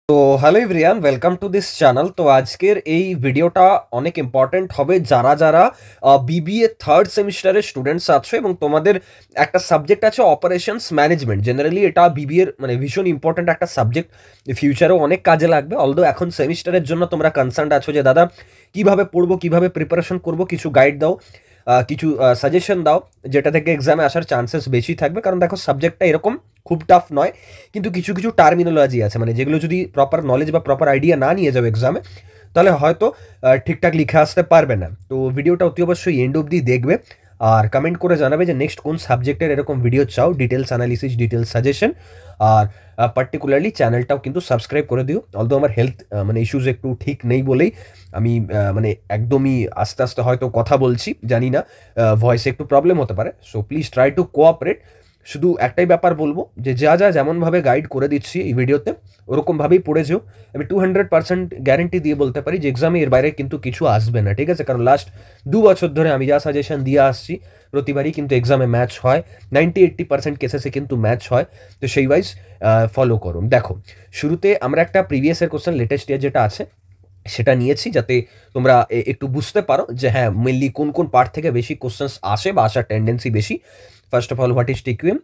তো hello everyone, welcome to this channel. তো আজকের এই ভিডিওটা অনেক ইম্পর্টেন্ট হবে যারা যারা বিবিএ থার্ড সেমিস্টারের স্টুডেন্টস আছো এবং তোমাদের একটা সাবজেক্ট আছে অপারেশনস ম্যানেজমেন্ট। জেনারেলি এটা বিবিএর মানে ভীষণ ইম্পর্টেন্ট একটা সাবজেক্ট, ফিউচারেও অনেক কাজে লাগবে। অলদো এখন সেমিস্টারের জন্য তোমরা কনসার্ন আছো যে দাদা কিভাবে পড়বো, কিভাবে প্রিপারেশন করবো, কিছু গাইড দাও, কিছু সাজেশন দাও যেটা থেকে এক্সামে আসার চান্সেস বেশি থাকবে। কারণ দেখো সাবজেক্টটা এরকম খুব টাফ নয়, কিন্তু কিছু কিছু টার্মিনোলজি আছে মানে যেগুলো যদি প্রপার নলেজ বা প্রপার আইডিয়া না নিয়ে যাও এক্সামে, তাহলে হয়তো ঠিকঠাক লিখে আসতে পারবে না। তো ভিডিওটা অতি অবশ্যই এন্ড অবধি দেখবে আর কমেন্ট করে জানাবে যে নেক্সট কোন সাবজেক্টের এরকম ভিডিও চাও, ডিটেলস অ্যানালিসিস, ডিটেলস সাজেশন। আর পার্টিকুলারলি চ্যানেলটাও কিন্তু সাবস্ক্রাইব করে দিও। অলদো আমার হেলথ মানে ইস্যুজ একটু ঠিক নেই বলেই আমি মানে একদমই আস্তে আস্তে হয়তো কথা বলছি, জানি না ভয়েসে একটু প্রবলেম হতে পারে। So please try to cooperate. শুধু একটাই ব্যাপার বলবো যে যা যা যেমনভাবে গাইড করে দিচ্ছি এই ভিডিওতে ওরকমভাবেই পড়ে যেও। আমি 200% গ্যারেন্টি দিয়ে বলতে পারি যে এক্সামে এর বাইরে কিন্তু কিছু আসবে না, ঠিক আছে? কারণ লাস্ট 2 বছর ধরে আমি যা সাজেশন দিয়ে আসছি প্রতিবারই কিন্তু এক্সামে ম্যাচ হয়, 90-80% কেসেসে কিন্তু ম্যাচ হয়। তো সেই ওয়াইজ ফলো করুন। দেখো, শুরুতে আমরা একটা প্রিভিয়াস ইয়ার কোশ্চেন লেটেস্ট ইয়ার যেটা আছে সেটা নিয়েছি, যাতে তোমরা একটু বুঝতে পারো যে হ্যাঁ মেনলি কোন কোন পার্ট থেকে বেশি কোশ্চেন্স আসে বা আসার টেন্ডেন্সি বেশি। First of all, what is TQM?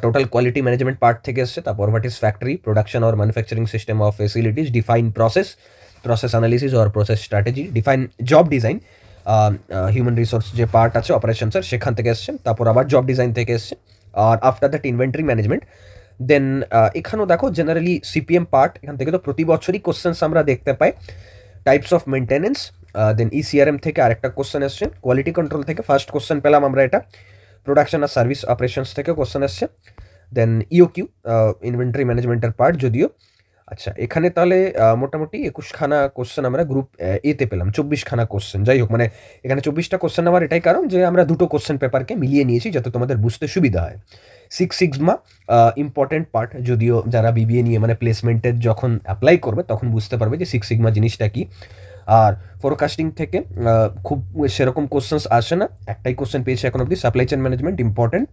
Total quality management part থেকে এসছে। তারপর what is factory, production or manufacturing system of facilities, define process, process analysis or process strategy, define job design, human resource যে part আছে অপারেশনসের সেখান থেকে এসছে। তারপর আবার জব ডিজাইন থেকে এসছে। আর আফটার দ্যাট ইনভেন্টরি ম্যানেজমেন্ট। দেন এখানেও দেখো জেনারেলি সিপিএম পার্ট, এখান থেকে তো প্রতি বছরই কোশ্চেন্স আমরা দেখতে পাই। টাইপস অফ মেনটেনেন্স, দেন ইসিআরএম থেকে আরেকটা কোশ্চেন এসছে। কোয়ালিটি কন্ট্রোল থেকে ফার্স্ট কোশ্চেন পেলাম আমরা এটা। প্রোডাকশন আর সার্ভিস অপারেশনস থেকে কোশ্চেন এসছে। দেন ইওকিউ, ইনভেন্টরি ম্যানেজমেন্টের পার্ট যদিও। আচ্ছা, এখানে তাহলে মোটামুটি 21খানা কোশ্চেন আমরা গ্রুপ এতে পেলাম, 24খানা কোশ্চেন। যাই হোক, মানে এখানে 24টা কোশ্চেন নেওয়ার এটাই কারণ যে আমরা দুটো কোশ্চেন পেপারকে মিলিয়ে নিয়েছি যাতে তোমাদের বুঝতে সুবিধা হয়। সিক্স সিগমা ইম্পর্টেন্ট পার্ট, যদিও যারা বিবিএ নিয়ে মানে প্লেসমেন্টের যখন অ্যাপ্লাই করবে তখন বুঝতে পারবে যে সিক্স সিগমা জিনিসটা কি। আর ফোরকাস্টিং থেকে খুব সেরকম কোশ্চেন্স আসে না, একটাই কোশ্চেন পেয়েছে এখন অবধি, সাপ্লাই চেন ম্যানেজমেন্ট ইম্পর্টেন্ট।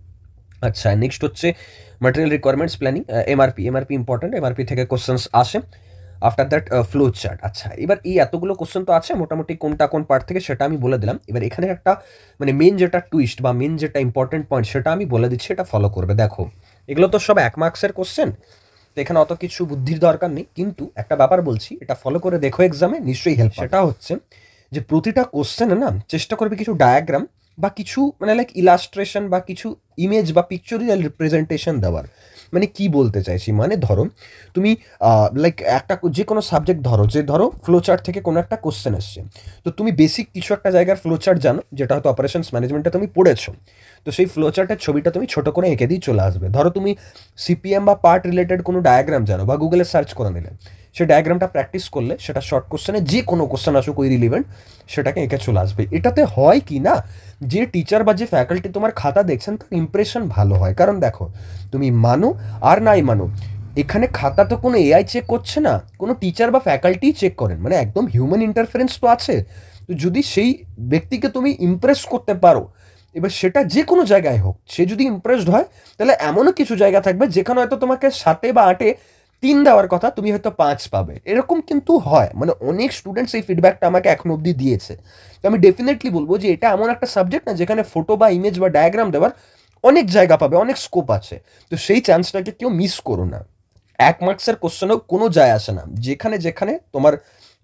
আচ্ছা, নেক্সট হচ্ছে material requirements planning, MRP. MRP important, MRP থেকে কোশ্চেন্স আসে। After that flow chart. আচ্ছা, এবার এই এতগুলো কোশ্চেন তো আছে, মোটামুটি কোনটা কোন পার্ট থেকে সেটা আমি বলে দিলাম। এবার এখানে একটা মানে মেন যেটা টুইস্ট বা মেন যেটা ইম্পর্টেন্ট পয়েন্ট সেটা আমি বলে দিচ্ছি, এটা ফলো করবে। দেখো, এগুলো তো সব 1 মার্কসের কোশ্চেন, তো এখানে অত কিছু বুদ্ধির দরকার নেই, কিন্তু একটা ব্যাপার বলছি, এটা ফলো করে দেখো, এক্সামে নিশ্চয়ই হেল্প। সেটা হচ্ছে যে প্রতিটা কোশ্চেনে না চেষ্টা করবে কিছু ডায়াগ্রাম বা কিছু মানে লাইক ইলাস্ট্রেশন বা কিছু ইমেজ বা পিকচরিয়াল রিপ্রেজেন্টেশন দেওয়ার। মানে কি বলতে চাইছি, মানে ধরো তুমি লাইক একটা যে কোনো সাবজেক্ট ধরো, যে ধরো ফ্লো চার্ট থেকে কোনো একটা কোশ্চেন এসছে, তো তুমি বেসিক কিছু একটা জায়গার ফ্লো চার্ট জানো, যেটা হয়তো অপারেশনস ম্যানেজমেন্টে তুমি পড়েছো। তো সেই ফ্লো চার্টের ছবিটা তুমি ছোটো করে এঁকে দিয়ে চলে আসবে। ধরো তুমি সিপিএম বা পার্ট রিলেটেড কোনো ডায়াগ্রাম জানো বা গুগলে সার্চ করে নিলে, সেই ডায়াগ্রামটা প্র্যাকটিস করলে সেটা শর্ট কোশ্চেনে যে কোনো কোশ্চেন আসুক ওই রিলিভেন্ট সেটাকে এঁকে চলে আসবে। এটাতে হয় কি না, যে টিচার বা যে ফ্যাকাল্টি তোমার খাতা দেখছেন তার ইমপ্রেশন ভালো হয়। কারণ দেখো, তুমি মানো আর নাই মানো, এখানে খাতা তো কোনো এআই চেক করছে না, কোনো টিচার বা ফ্যাকাল্টি চেক করেন, মানে একদম হিউম্যান ইন্টারফারেন্স তো আছে। তো যদি সেই ব্যক্তিকে তুমি ইমপ্রেস করতে পারো, এবার সেটা যে কোনো জায়গায় হোক, সে যদি ইমপ্রেসড হয়, তাহলে এমনও কিছু জায়গা থাকবে যেখানে হয়তো তোমাকে 7 বা 8-এ 3 দেওয়ার কথা, তুমি হয়তো 5 পাবে। এরকম কিন্তু হয়, মানে অনেক স্টুডেন্টস এই ফিডব্যাকটা আমাকে এখন অবধি দিয়েছে। তো আমি ডেফিনেটলি বলবো যে এটা এমন একটা সাবজেক্ট না যেখানে ফটো বা ইমেজ বা ডায়াগ্রাম দেওয়ার অনেক জায়গা পাবে, অনেক স্কোপ আছে। তো সেই চান্সটাকে কেউ মিস করো না। 1 মার্কসের কোশ্চেনও কোনো যায় আসে না, যেখানে যেখানে তোমার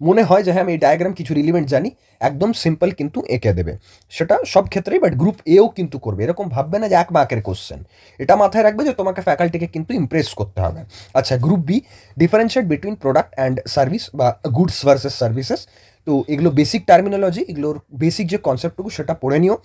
মনে হয় যে হ্যাঁ আমি এই ডায়াগ্রাম কিছু রিলিভেন্ট জানি, একদম সিম্পল কিন্তু এঁকে দেবে। সেটা সব ক্ষেত্রেই, বাট গ্রুপ এও কিন্তু করবে। এরকম ভাববে না যে 1 মার্কের কোশ্চেন, এটা মাথায় রাখবে যে তোমাকে ফ্যাকাল্টিকে কিন্তু ইমপ্রেস করতে হবে। আচ্ছা, group B, differentiate between product and service বা গুডস ভার্সেস সার্ভিসেস। তো এগুলো বেসিক টার্মিনোলজি, এগুলোর বেসিক যে কনসেপ্টটুকু সেটা পড়ে নিও।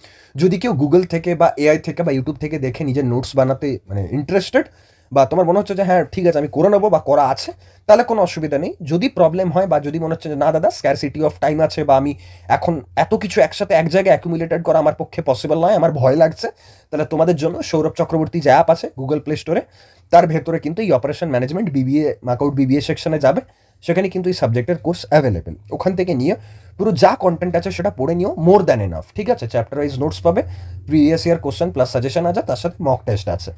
যদি কেউ গুগল থেকে বা এআই থেকে বা ইউটিউব থেকে দেখে নিজের নোটস বানাতে মানে ইন্টারেস্টেড, বা তোমার মনে হচ্ছে যে হ্যাঁ ঠিক আছে আমি করে নেবো বা করা আছে, তাহলে কোনো অসুবিধা নেই। যদি প্রবলেম হয় বা যদি মনে হচ্ছে যে না দাদা স্ক্যারসিটি অফ টাইম আছে বা আমি এখন এত কিছু একসাথে এক জায়গায় অ্যাকুমুলেটেড করা আমার পক্ষে পসিবল নয়, আমার ভয় লাগছে, তাহলে তোমাদের জন্য সৌরভ চক্রবর্তী যে অ্যাপ আছে গুগল প্লে স্টোরে, তার ভেতরে কিন্তু এই অপারেশন ম্যানেজমেন্ট বিবিএ মার্কআউট বিবিএ সেকশনে যাবে, সেখানে কিন্তু এই সাবজেক্টের কোর্স অ্যাভেলেবেল। ওখান থেকে নিয়ে পুরো যা কন্টেন্ট আছে সেটা পড়ে নিও, মোর দ্যান এনাফ, ঠিক আছে? চ্যাপ্টার ওয়াইজ নোটস পাবে, previous year question plus suggestion আছে, তার সাথে মক টেস্ট আছে।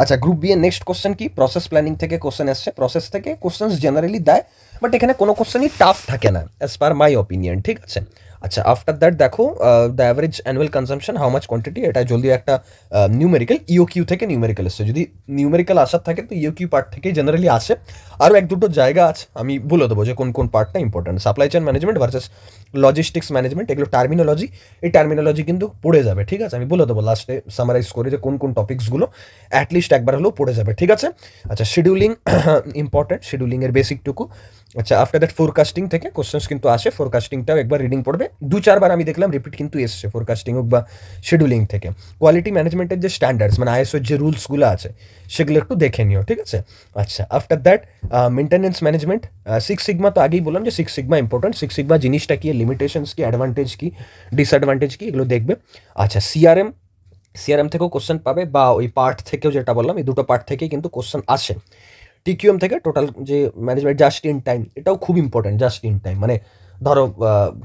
আচ্ছা, গ্রুপ বি এর নেক্সট কোশ্চেন কি? প্রসেস প্ল্যানিং থেকে কোশ্চেন আসছে। প্রসেস থেকে কোশ্চেন জেনারেলি দেয়, বাট এখানে কোনো কোশ্চেনই টাফ থাকে না অ্যাজ পার মাই অপিনিয়ন, ঠিক আছে? আচ্ছা, আফটার দ্যাট দেখো the average annual consumption how much quantity, এটা যদিও একটা নিউমেরিক্যাল, ইওকিউ থেকে নিউমেরিক্যাল এসছে। যদি নিউমেরিক্যাল আসার থাকে তো ইওকিউ পার্ট থেকেই জেনারেলি আসে। আরও এক দুটো জায়গা আছে, আমি বলে দেবো যে কোন কোন পার্টটা important. Supply chain management versus logistics management, এগুলো টার্মিনোলজি, এই টার্মিনোলজি কিন্তু পড়ে যাবে, ঠিক আছে? আমি বলে দেবো লাস্টে সামারাইজ করে যে কোন কোন টপিক্সগুলো অ্যাটলিস্ট একবার হলেও পড়ে যাবে, ঠিক আছে? আচ্ছা, শিডিউলিং ইম্পর্টেন্ট, শিডিউলিংয়ের বেসিকটুকু। আচ্ছা, আফটার দ্যাট ফোরকাস্টিং থেকে কোশ্চেন্স কিন্তু আসে, ফোরকাস্টিংটাও একবার রিডিং পড়বে, 2-4 বার আমি দেখলাম রিপিট কিন্তু এসছে ফোরকাস্টিং হোক বা শিডিউলিং থেকে। কোয়ালিটি ম্যানেজমেন্টের যে স্ট্যান্ডার্ডস মানে আইএসওর যে রুলসগুলো আছে সেগুলো একটু দেখে নিও, ঠিক আছে? আচ্ছা, after that maintenance management, six sigma তো আগেই বললাম যে six sigma important. Six sigma জিনিসটা কি, লিমিটেশনস কি, অ্যাডভান্টেজ কি, ডিসঅ্যাডভান্টেজ কি, এগুলো দেখবে। আচ্ছা, সিআরএম, সিআরএম থেকেও কোশ্চেন পাবে, বা ওই পার্ট থেকেও যেটা বললাম এই দুটো পার্ট থেকেই কিন্তু কোশ্চেন আসে। টিকিউএম থেকে টোটাল যে ম্যানেজমেন্ট, জাস্ট ইন টাইম, এটাও খুব ইম্পর্টেন্ট। জাস্ট ইন টাইম মানে ধরো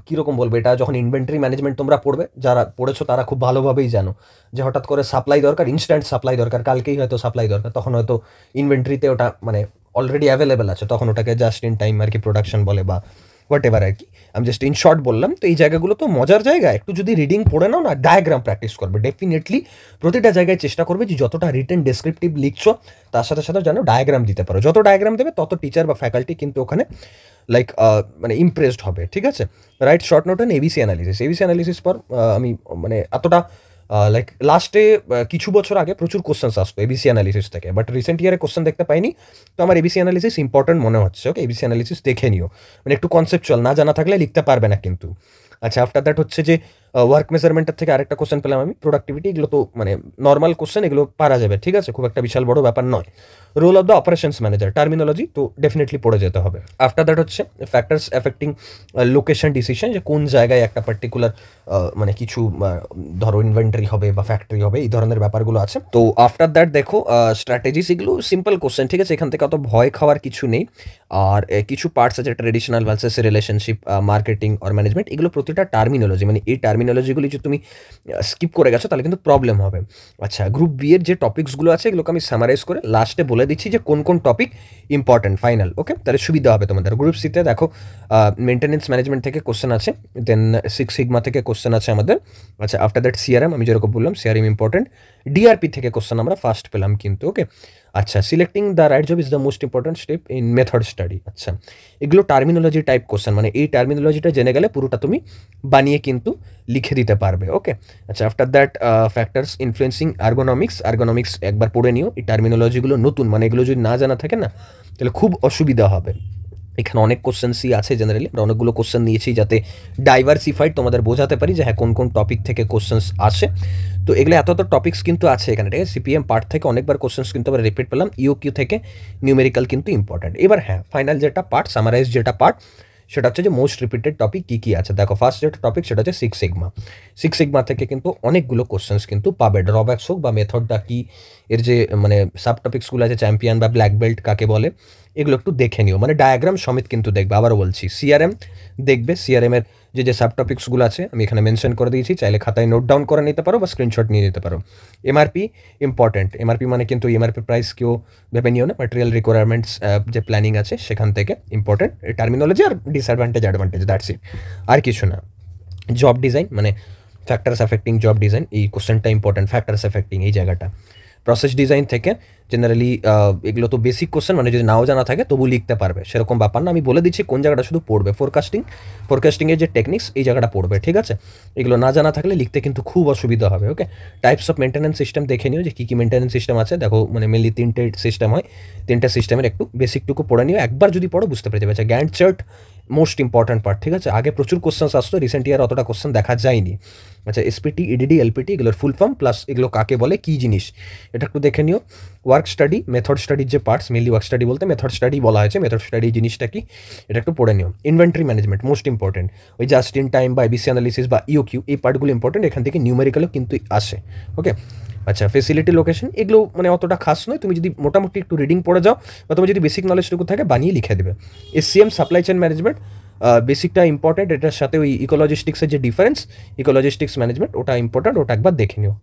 কীরকম বলবো, এটা যখন ইনভেন্টরি ম্যানেজমেন্ট তোমরা পড়বে, যারা পড়েছো তারা খুব ভালোভাবেই জানো যে হঠাৎ করে সাপ্লাই দরকার, ইনস্ট্যান্ট সাপ্লাই দরকার, কালকেই হয়তো সাপ্লাই দরকার, তখন হয়তো ইনভেন্টরিতে ওটা মানে অলরেডি অ্যাভেলেবেল আছে, তখন ওটাকে জাস্ট ইন টাইম আর কি প্রোডাকশন বলে বা হোয়াট এভার আর কি। আমি জাস্ট ইন শর্ট বললাম। তো এই জায়গাগুলো তো মজার জায়গা, একটু যদি রিডিং পড়ে নাও না, ডায়াগ্রাম প্র্যাকটিস করবে ডেফিনেটলি। প্রতিটা জায়গায় চেষ্টা করবে যে যতটা রিটেন ডেসক্রিপটিভ লিখছো তার সাথে সাথে যেন ডায়াগ্রাম দিতে পারো। যত ডায়াগ্রাম দেবে তত টিচার বা ফ্যাকাল্টি কিন্তু ওখানে লাইক মানে ইমপ্রেসড হবে, ঠিক আছে? Right short note and ABC analysis. ABC analysis পর আমি মানে এতটা লাইক লাস্টে কিছু বছর আগে প্রচুর কোশ্চেন্স আসতো এবিসি অ্যানালিসিস থেকে, বাট রিসেন্ট ইয়ারে কোশ্চেন দেখতে পাইনি। তো আমার এবিসি অ্যানালিসিস ইম্পর্টেন্ট মনে হচ্ছে। ওকে, এবিসি অ্যানালিসিস দেখে নিও, মানে একটু কনসেপচুয়াল, না জানা থাকলে লিখতে পারবে না কিন্তু। আচ্ছা, আফটার দ্যাট হচ্ছে যে ওয়ার্ক মেজারমেন্টের থেকে আরেকটা কোশ্চেন পেলাম আমি, প্রোডাক্টিভিটি। এগুলো তো মানে নর্মাল কোশ্চেন, এগুলো পারা যাবে, ঠিক আছে? খুব একটা বিশাল বড় ব্যাপার নয়। Role of the operations manager, terminology তো ডেফিনেটলি পড়ে যেতে হবে। আফটার দ্যাট হচ্ছে ফ্যাক্টরস এফেক্টিং লোকেশন ডিসিশন, যে কোন জায়গায় একটা পার্টিকুলার মানে কিছু ধরো ইনভেন্টরি হবে বা ফ্যাক্টরি হবে, এই ধরনের ব্যাপারগুলো আছে। তো আফটার দ্যাট দেখো স্ট্র্যাটেজিস, এগুলো সিম্পল কোশ্চেন, ঠিক আছে? এখান থেকে অত ভয় খাওয়ার কিছু নেই। আর কিছু পার্টস আছে ট্রেডিশনাল ভার্সেস রিলেশনশিপ, মার্কেটিং আর ম্যানেজমেন্ট, এগুলো প্রতিটা টার্মিনোলজি, মানে এই টার্মিনোলজিগুলি যদি তুমি স্কিপ করে গেছো তাহলে কিন্তু প্রবলেম হবে। আচ্ছা, গ্রুপ বি এর যে টপিক্সগুলো আছে এগুলোকে আমি সামারাইজ করে লাস্টে বলে দিচ্ছি যে কোন কোন টপিক ইম্পর্টেন্ট ফাইনাল। ওকে, তাহলে সুবিধা হবে তোমাদের। গ্রুপ সিতে দেখো মেনটেন্যান্স ম্যানেজমেন্ট থেকে কোশ্চেন আছে, দেন সিক্স সিগমা থেকে কোশ্চেন আছে আমাদের। আচ্ছা, আফটার দ্যাট সিআরএম, আমি যেরকম বললাম সিআরএম ইম্পর্টেন্ট। ডিআরপি থেকে কোশ্চেন আমরা ফার্স্ট পেলাম কিন্তু। ওকে, আচ্ছা, selecting the right job is the most important step in method study. আচ্ছা, এগুলো টার্মিনোলজি টাইপ কোশ্চেন, মানে এই টার্মিনোলজিটা জেনে গেলে পুরোটা তুমি বানিয়ে কিন্তু লিখে দিতে পারবে। ওকে, আচ্ছা, after that factors influencing ergonomics, ergonomics একবার পড়ে নিও। এই টার্মিনোলজিগুলো নতুন, মানে এগুলো যদি না জানা থাকে না তাহলে খুব অসুবিধা হবে। এখানে অনেক কোশ্চেন্সই আছে, জেনারেলি আমরা অনেকগুলো কোশ্চেন নিয়েছি যাতে ডাইভার্সিফাইড তোমাদের বোঝাতে পারি যে হ্যাঁ কোন কোন টপিক থেকে কোশ্চেন্স আসে। তো এগুলো এত টপিক্স কিন্তু আছে এখানে, ঠিক আছে? সিপিএম পার্ট থেকে অনেকবার কোশ্চেন্স কিন্তু আমরা রিপিট পেলাম, ইওকিউ থেকে নিউমেরিক্যাল কিন্তু ইম্পর্টেন্ট। এবার হ্যাঁ, ফাইনাল যেটা পার্ট, সামারাইজ যেটা পার্ট, সেটা হচ্ছে যে মোস্ট রিপিটেড টপিক কী কী আছে। দেখো ফার্স্ট যেটা টপিক সেটা হচ্ছে সিক্স সিগমা। সিক্স সিগমা থেকে কিন্তু অনেকগুলো কোশ্চেন্স কিন্তু পাবে, ড্রব্যাকস হোক বা মেথডটা কি, এর যে মানে সাব টপিক্সগুলো আছে, চ্যাম্পিয়ন বা ব্ল্যাক বেল্ট কাকে বলে, এগুলো একটু দেখে নিও, মানে ডায়াগ্রাম সমেত কিন্তু দেখবে। আবারও বলছি, সিআরএম দেখবে, সিআরএমের যে সাব টপিক্সগুলো আছে আমি এখানে মেনশন করে দিয়েছি, চাইলে খাতায় নোট ডাউন করে নিতে পারো বা স্ক্রিনশট নিয়ে নিতে পারো। এমআরপি ইম্পর্টেন্ট, এমআরপি মানে কিন্তু এমআরপি প্রাইস কেউ ভেবে নিও না, ম্যাটেরিয়াল রিকোয়ারমেন্টস যে প্ল্যানিং আছে সেখান থেকে ইম্পর্টেন্ট টার্মিনোলজি আর ডিসঅ্যাডভান্টেজ অ্যাডভান্টেজ, দ্যাটস ইট, আর কিছু না। জব ডিজাইন মানে ফ্যাক্টরস এফেক্টিং জব ডিজাইন, এই কোশ্চেনটা ইম্পর্টেন্ট, ফ্যাক্টরস এফেক্টিং এই জায়গাটা। প্রসেস ডিজাইন থেকে জেনারেলি এগুলো তো বেসিক কোশ্চেন, মানে যদি নাও জানা থাকে তবু লিখতে পারবে, সেরকম ব্যাপার না। আমি বলে দিচ্ছি কোন জায়গাটা শুধু পড়বে, ফোরকাস্টিংয়ের যে টেকনিক্স এই জায়গাটা পড়বে, ঠিক আছে? এগুলো না জানা থাকলে লিখতে কিন্তু খুব অসুবিধা হবে। ওকে, টাইপস অফ মেনটেন্যান্স সিস্টেম দেখে নিও যে কী কী মেনটেন্যান্স সিস্টেম আছে। দেখো মানে মেনলি 3টে সিস্টেম হয়, 3টে সিস্টেমের একটু বেসিকটুকু পড়ে নিও, একবার যদি পড়ো বুঝতে পেরে যাবে। আচ্ছা, Gantt chart most important part, ঠিক আছে? আগে প্রচুর কোশ্চেন্স আসতো, রিসেন্ট ইয়ার অতটা কোশ্চেন দেখা যায়নি। আচ্ছা, এসপিটি, ইডিডি, এলপিটি এগুলোর ফুল ফর্ম প্লাস এগুলো কাকে বলে, কী জিনিস, এটা একটু দেখে নিও। ওয়ার্ক স্টাডি, মেথড স্টাডির যে পার্টস, মেনলি ওয়ার্ক স্টাডি বলতে মেথড স্টাডি বলা হয়েছে, মেথড স্টাডি জিনিসটা কি এটা একটু পড়ে নিও। ইনভেন্টরি ম্যানেজমেন্ট মোস্ট ইম্পর্টেন্ট, ওই জাস্ট ইন টাইম বা এবিসি অ্যানালিসিস বা ইওকিউ, এই পার্টগুলো ইম্পর্টেন্ট, এখান থেকে নিউমেরিক্যালও কিন্তু আসে। ওকে, আচ্ছা, ফেসিলিটি লোকেশন এগুলো মানে অতটা খাস নয়, তুমি যদি মোটামুটি একটু রিডিং পড়ে যাও বা তোমার যদি বেসিক নলেজটুকু থাকে বানিয়ে লিখে দেবে। এসসিএম সাপ্লাই চেইন ম্যানেজমেন্ট বেসিকটা ইম্পর্টেন্ট, এটার সাথে ওই ইকোলজিস্টিক্সের যে ডিফারেন্স, ইকোলজিস্টিক্স ম্যানেজমেন্ট ওটা ইম্পর্টেন্ট, ওটা একবার দেখে নিও।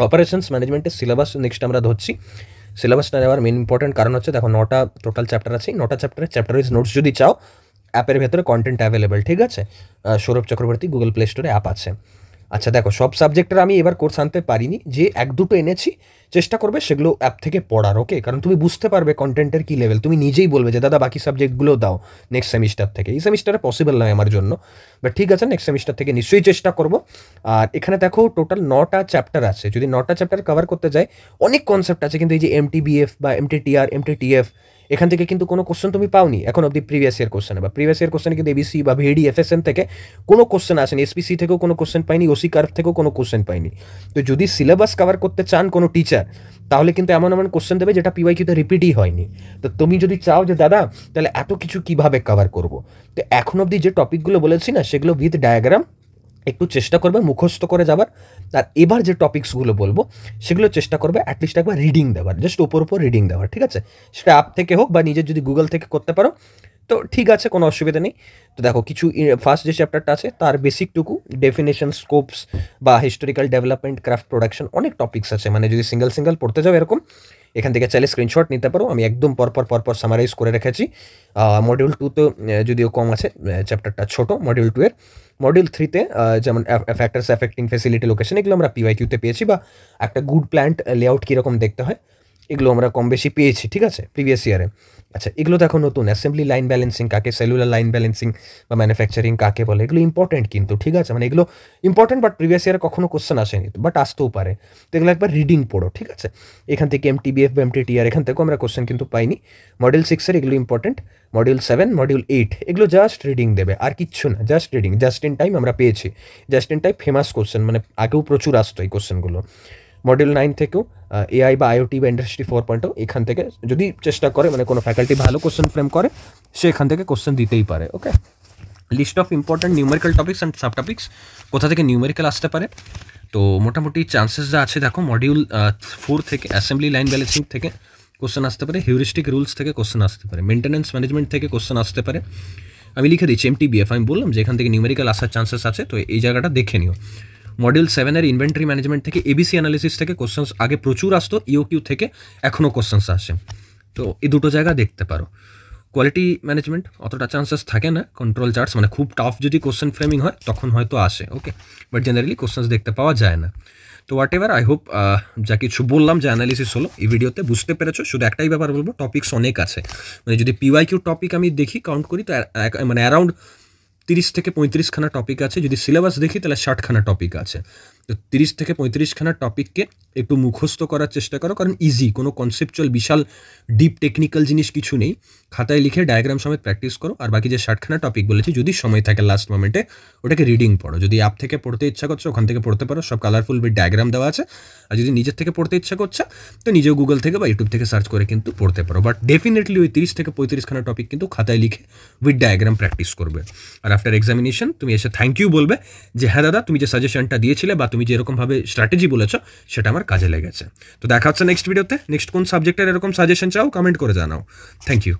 অপারেশনস ম্যানেজমেন্টের সিলেবাস নেক্সট আমরা ধরছি। সিলেবাসটা নেওয়ার মেন ইম্পর্টেন্ট কারণ হচ্ছে দেখো 9টা টোটাল চ্যাপ্টার আছে, 9টা চ্যাপ্টারের চ্যাপ্টার ওয়াইজ নোটস যদি চাও অ্যাপের ভেতরে কন্টেন্ট অ্যাভেলেবেল, ঠিক আছে? সৌরভ চক্রবর্তী গুগল প্লে স্টোরে অ্যাপ আছে। আচ্ছা দেখো, সব সাবজেক্টের আমি এবার কোর্স আনতে পারিনি, যে 1-2টো এনেছি, চেষ্টা করবে সেগুলো অ্যাপ থেকে পড়ার, ওকে? কারণ তুমি বুঝতে পারবে কন্টেন্টের কী লেভেল, তুমি নিজেই বলবে যে দাদা বাকি সাবজেক্টগুলো দাও নেক্সট সেমিস্টার থেকে। এই সেমিস্টারে পসিবল নয় আমার জন্য, বাট ঠিক আছে নেক্সট সেমিস্টার থেকে নিশ্চয়ই চেষ্টা করব। আর এখানে দেখো টোটাল 9টা চ্যাপ্টার আছে, যদি 9টা চ্যাপ্টার কভার করতে যাই অনেক কনসেপ্ট আছে, কিন্তু এই যে MTBF বা MTTR MTTF এখান থেকে কিন্তু কোনো কোশ্চেন তুমি পাওনি এখন অব্দি প্রিভিয়াস ইয়ার কোশ্চেনে, বা প্রিভিয়াস ইয়ার কোশ্চেনে কিন্তু ABC বা VD FSN থেকে কোনো কোশ্চেন আসেনি, SPC থেকেও কোনো কোশ্চেন পাইনি, OC কার্ভ থেকেও কোনো কোশ্চেন পাইনি। তো যদি সিলেবাস কভার করতে চান কোনো টিচার, তাহলে কিন্তু এমন এমন কোশ্চেন দেবে যেটা PYQতে রিপিটই হয়নি। তো তুমি যদি চাও যে দাদা তাহলে এত কিছু কিভাবে কভার করব, তো এখন অবধি যে টপিকগুলো বলেছি না সেগুলো উইথ ডায়াগ্রাম একটু চেষ্টা করবে মুখস্থ করে যাবার। আর এবার যে টপিকসগুলো বলবো সেগুলো চেষ্টা করবে অ্যাটলিস্ট একবার রিডিং দেওয়ার, জাস্ট ওপর রিডিং দেওয়ার, ঠিক আছে? সেটা অ্যাপ থেকে হোক বা নিজের যদি গুগল থেকে করতে পারো তো ঠিক আছে, কোনো অসুবিধা নেই। তো দেখো কিছু ফার্স্ট যে চ্যাপ্টারটা আছে তার বেসিকটুকু, ডেফিনেশন, স্কোপস বা হিস্টোরিক্যাল ডেভেলপমেন্ট, ক্রাফট প্রোডাকশন, অনেক টপিক্স আছে, মানে যদি সিঙ্গেল পড়তে যাও এরকম এখান থেকে চাইলে স্ক্রিনশট নিতে পারো, আমি একদম পরপর সামারাইজ করে রেখেছি। মডিউল 2 যদিও কম আছে, চ্যাপ্টারটা ছোট মডিউল 2 এর। মডিউল 3-তে যেমন ফ্যাক্টরস অ্যাফেক্টিং ফ্যাসিলিটি লোকেশন, এগুলো আমরা PYQতে পেয়েছি, বা একটা গুড প্ল্যান্ট লেআউট কীরকম দেখতে হয় এগুলো আমরা কম বেশি পেয়েছি, ঠিক আছে, প্রিভিয়াস ইয়ারে। আচ্ছা এগুলো দেখো নতুন, অ্যাসেম্বলি লাইন ব্যালেন্সিং কাকে, সেলুলার লাইন ব্যালেন্সিং বা ম্যানুফ্যাকচারিং কাকে বলে, এগুলো ইম্পর্টেন্ট কিন্তু, ঠিক আছে? মানে এগুলো ইম্পর্টেন্ট, বাট প্রিভিয়াস ইয়ারে কখনো কোশ্চেন আসেনি, বাট আসতেও পারে। তো এগুলো একবার রিডিং পড়ো, ঠিক আছে? এখান থেকে MTBF বা MTTR এখান থেকেও আমরা কোশ্চেন কিন্তু পাইনি। মডিউল 6-এর এগুলো ইম্পর্টেন্ট, মডিউল 7, মডিউল 8 এগুলো জাস্ট রিডিং দেবে, আর কিচ্ছু না, just reading. Just in time আমরা পেয়েছি, just in time famous question, মানে আগেও প্রচুর আসতো এই কোশ্চেনগুলো। মডিউল 9 থেকেও AI বা IoT বা ইন্ডাস্ট্রি 4.0 এখান থেকে যদি চেষ্টা করে, মানে কোনো ফ্যাকাল্টি ভালো কোশ্চেন ফ্রেম করে সে এখান থেকে কোশ্চেন দিতেই পারে, okay? List of important numerical topics and subtopics, কোথা থেকে নিউমেরিক্যাল আসতে পারে? তো মোটামুটি চান্সেস যা আছে দেখো, মডিউল 4 থেকে অ্যাসেম্বলি লাইন ব্যালেন্সিং থেকে কোশ্চেন আসতে পারে, হিউরিস্টিক রুলস থেকে কোশ্চেন আসতে পারে, মেনটেন্যান্স ম্যানেজমেন্ট থেকে কোশ্চেন আসতে পারে। আমি লিখে দিচ্ছি MTBF, আমি বললাম যে এখান থেকে নিউমেরিক্যাল আসার চান্সেস আছে, তো এই জায়গাটা দেখে নিও। মডিউল 7-এর ইনভেন্টরি ম্যানেজমেন্ট থেকে ABC অ্যানালিসিস থেকে কোশ্চেন্স আগে প্রচুর আসতো, EOQ থেকে এখনও কোশ্চেন্স আসে, তো এই দুটো জায়গা দেখতে পারো। কোয়ালিটি ম্যানেজমেন্ট অতটা চান্সেস থাকে না, কন্ট্রোল চার্টস, মানে খুব টাফ যদি কোশ্চেন ফ্রেমিং হয় তখন হয়তো আসে, ওকে? বাট জেনারেলি কোশ্চেন্স দেখতে পাওয়া যায় না। তো হোয়াট এভার, আই হোপ যা কিছু বললাম, যে অ্যানালিসিস হলো এই ভিডিওতে, বুঝতে পেরেছো। শুধু একটাই ব্যাপার বলবো, টপিক্স অনেক আছে, মানে যদি PYQ টপিক আমি দেখি কাউন্ট করি তো মানে অ্যারাউন্ড 30 থেকে 35 খানা টপিক আছে, যদি সিলেবাস দেখি তাহলে 60 খানা টপিক আছে। তো 30 থেকে 35 খানা টপিককে একটু মুখস্থ করার চেষ্টা করো, কারণ ইজি, কোনো কনসেপচুয়াল বিশাল ডিপ টেকনিক্যাল জিনিস কিছু নেই। খাতায় লিখে ডায়াগ্রাম সমেত প্র্যাকটিস করো, আর বাকি যে 60 খানা টপিক বলেছি যদি সময় থাকে লাস্ট মোমেন্টে ওটাকে রিডিং পড়ো। যদি অ্যাপ থেকে পড়তে ইচ্ছা করছো ওখান থেকে পড়তে পারো, সব কালারফুল উইথ ডায়াগ্রাম দেওয়া আছে। আর যদি নিজের থেকে পড়তে ইচ্ছা করছে তো নিজেও গুগল থেকে বা ইউটিউব থেকে সার্চ করে কিন্তু পড়তে পারো, বাট ডেফিনেটলি ওই 30 থেকে 35 খানা টপিক কিন্তু খাতায় লিখে উইথ ডায়াগ্রাম প্র্যাকটিস করবে। আর আফটার এক্সামিনেশন তুমি এসে থ্যাংক ইউ বলবে যে হ্যাঁ দাদা তুমি যে সাজেশনটা দিয়েছিলে বা তুমি যে এরকমভাবে স্ট্র্যাটেজি বলেছো সেটা আমার কাজে লেগেছে। তো দেখা হচ্ছে নেক্সট ভিডিওতে। নেক্সট কোন সাবজেক্টের এরকম সাজেশন চাও কমেন্ট করে জানাও। Thank you.